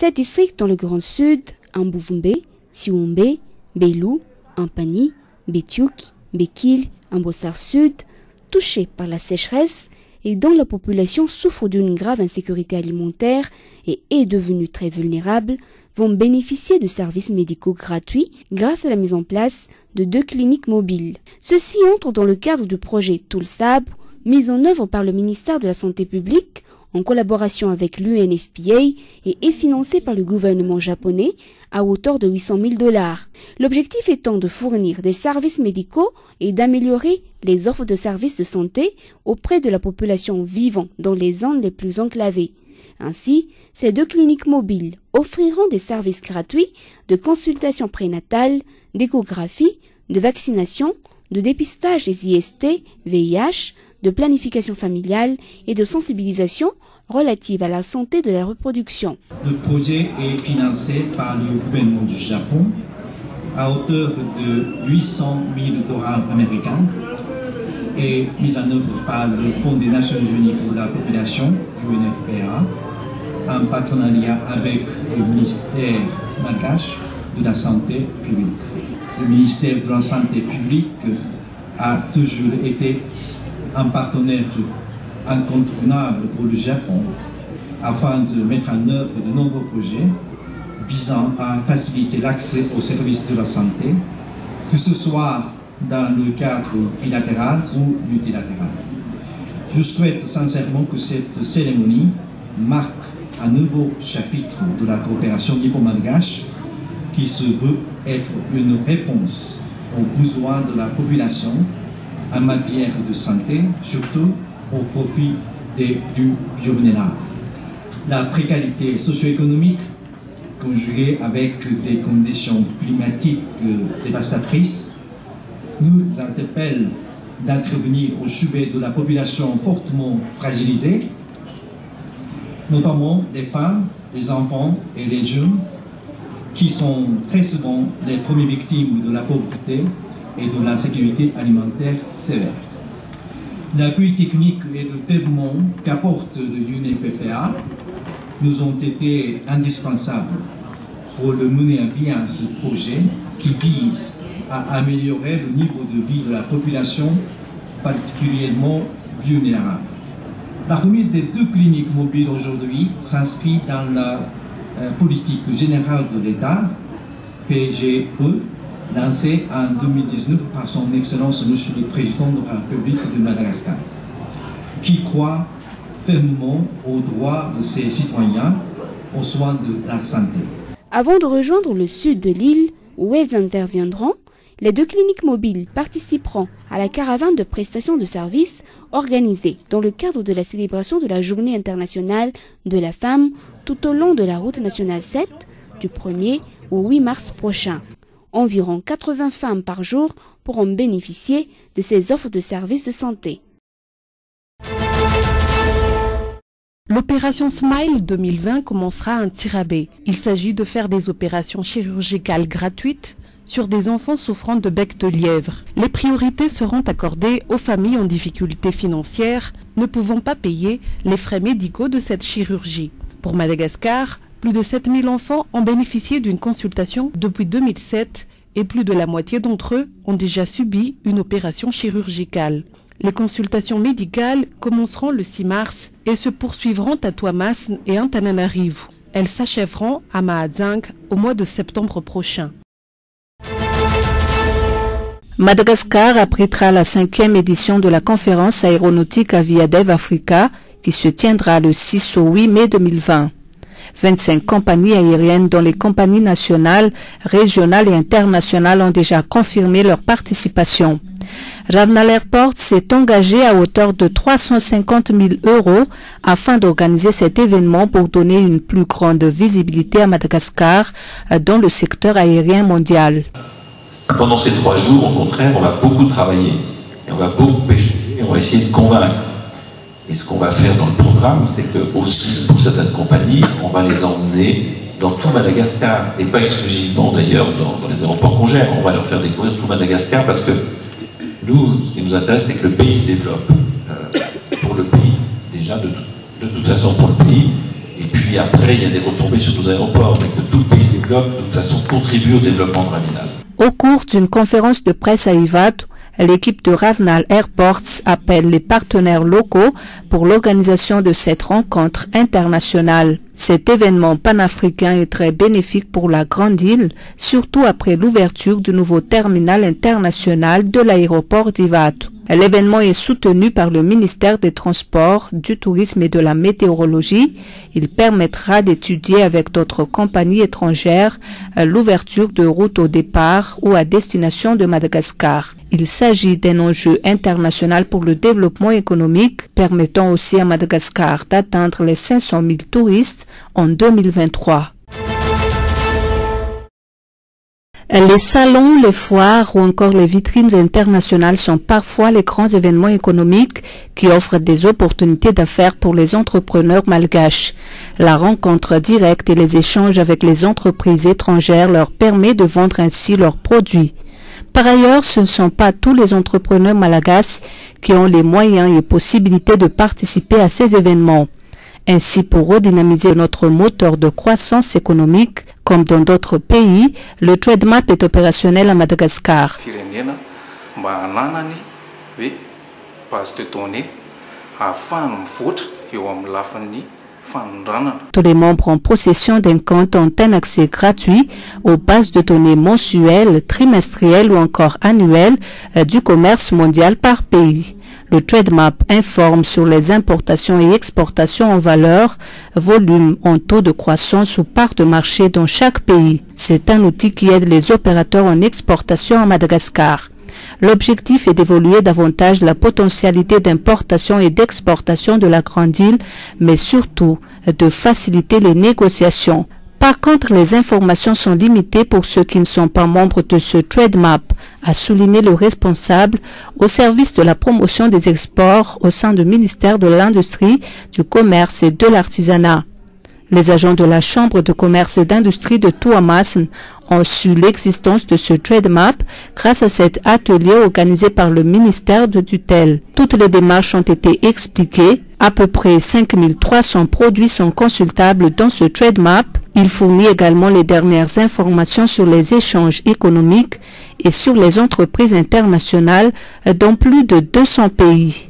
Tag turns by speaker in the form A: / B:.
A: 7 districts dans le Grand Sud, Ambouvumbe, Siwombe, Belou, Ampani, Betiouk, Bekil, Ambossar Sud, touchés par la sécheresse et dont la population souffre d'une grave insécurité alimentaire et est devenue très vulnérable, vont bénéficier de services médicaux gratuits grâce à la mise en place de 2 cliniques mobiles. Ceux-ci entrent dans le cadre du projet Toulsab, mis en œuvre par le ministère de la Santé publique en collaboration avec l'UNFPA et est financé par le gouvernement japonais à hauteur de 800 000 $. L'objectif étant de fournir des services médicaux et d'améliorer les offres de services de santé auprès de la population vivant dans les zones les plus enclavées. Ainsi, ces 2 cliniques mobiles offriront des services gratuits de consultation prénatale, d'échographie, de vaccination, de dépistage des IST, VIH, de planification familiale et de sensibilisation relative à la santé de la reproduction.
B: Le projet est financé par le gouvernement du Japon à hauteur de 800 000 $ américains et mis en œuvre par le Fonds des Nations Unies pour la population, UNFPA, en partenariat avec le ministère malgache de la Santé publique. Le ministère de la Santé publique a toujours été un partenaire incontournable pour le Japon afin de mettre en œuvre de nombreux projets visant à faciliter l'accès aux services de la santé, que ce soit dans le cadre bilatéral ou multilatéral. Je souhaite sincèrement que cette cérémonie marque un nouveau chapitre de la coopération nippo-malgache qui se veut être une réponse aux besoins de la population en matière de santé, surtout au profit des plus vulnérables. La précarité socio-économique, conjuguée avec des conditions climatiques dévastatrices, nous interpelle d'intervenir au chevet de la population fortement fragilisée, notamment les femmes, les enfants et les jeunes, qui sont très souvent les premières victimes de la pauvreté et de la sécurité alimentaire sévère. L'appui technique et le développement qu'apporte l'UNFPA nous ont été indispensables pour le mener à bien ce projet qui vise à améliorer le niveau de vie de la population particulièrement vulnérable. La remise des 2 cliniques mobiles aujourd'hui s'inscrit dans la politique générale de l'État, PGE, lancée en 2019 par son Excellence Monsieur le Président de la République de Madagascar, qui croit fermement aux droits de ses citoyens, aux soins de la santé.
A: Avant de rejoindre le sud de l'île, où elles interviendront, les 2 cliniques mobiles participeront à la caravane de prestations de services organisée dans le cadre de la célébration de la Journée internationale de la femme tout au long de la route nationale 7 du 1er au 8 mars prochain. Environ 80 femmes par jour pourront bénéficier de ces offres de services de santé.
C: L'opération Smile 2020 commencera à Tirabé. Il s'agit de faire des opérations chirurgicales gratuites sur des enfants souffrant de bec de lièvre. Les priorités seront accordées aux familles en difficulté financière, ne pouvant pas payer les frais médicaux de cette chirurgie. Pour Madagascar, plus de 7000 enfants ont bénéficié d'une consultation depuis 2007 et plus de la moitié d'entre eux ont déjà subi une opération chirurgicale. Les consultations médicales commenceront le 6 mars et se poursuivront à Tuamas et Antananarivo. Elles s'achèveront à Mahadzang au mois de septembre prochain.
D: Madagascar abritera la 5e édition de la conférence aéronautique Aviadev Africa qui se tiendra le 6 au 8 mai 2020. 25 compagnies aériennes dont les compagnies nationales, régionales et internationales ont déjà confirmé leur participation. Ravnal Airport s'est engagé à hauteur de 350 000 € afin d'organiser cet événement pour donner une plus grande visibilité à Madagascar dans le secteur aérien mondial.
E: Pendant ces 3 jours, au contraire, on va beaucoup travailler, et on va beaucoup échanger, et on va essayer de convaincre. Et ce qu'on va faire dans le programme, c'est que aussi pour certaines compagnies, on va les emmener dans tout Madagascar, et pas exclusivement d'ailleurs dans les aéroports qu'on gère. On va leur faire découvrir tout Madagascar parce que nous, ce qui nous intéresse, c'est que le pays se développe. Pour le pays, déjà, de toute façon pour le pays, et puis puis après, il y a des retombées sur nos aéroports, mais que tout pays se développe, de toute façon, contribue au développement graminal.
D: Au cours d'une conférence de presse à Ivatu, l'équipe de Ravnal Airports appelle les partenaires locaux pour l'organisation de cette rencontre internationale. Cet événement panafricain est très bénéfique pour la Grande Île, surtout après l'ouverture du nouveau terminal international de l'aéroport d'Ivatu. L'événement est soutenu par le ministère des Transports, du Tourisme et de la Météorologie. Il permettra d'étudier avec d'autres compagnies étrangères l'ouverture de routes au départ ou à destination de Madagascar. Il s'agit d'un enjeu international pour le développement économique, permettant aussi à Madagascar d'atteindre les 500 000 touristes en 2023. Les salons, les foires ou encore les vitrines internationales sont parfois les grands événements économiques qui offrent des opportunités d'affaires pour les entrepreneurs malgaches. La rencontre directe et les échanges avec les entreprises étrangères leur permet de vendre ainsi leurs produits. Par ailleurs, ce ne sont pas tous les entrepreneurs malagasy qui ont les moyens et possibilités de participer à ces événements. Ainsi, pour redynamiser notre moteur de croissance économique, comme dans d'autres pays, le TradeMap est opérationnel à Madagascar. Tous les membres en possession d'un compte ont un accès gratuit aux bases de données mensuelles, trimestrielles ou encore annuelles du commerce mondial par pays. Le TradeMap informe sur les importations et exportations en valeur, volume, en taux de croissance ou part de marché dans chaque pays. C'est un outil qui aide les opérateurs en exportation à Madagascar. L'objectif est d'évoluer davantage la potentialité d'importation et d'exportation de la Grande Île, mais surtout de faciliter les négociations. Par contre, les informations sont limitées pour ceux qui ne sont pas membres de ce TradeMap, a souligné le responsable au service de la promotion des exports au sein du ministère de l'Industrie, du Commerce et de l'Artisanat. Les agents de la Chambre de commerce et d'industrie de Tuamasin ont su l'existence de ce TradeMap grâce à cet atelier organisé par le ministère de tutelle. Toutes les démarches ont été expliquées. À peu près 5300 produits sont consultables dans ce TradeMap. Il fournit également les dernières informations sur les échanges économiques et sur les entreprises internationales dans plus de 200 pays.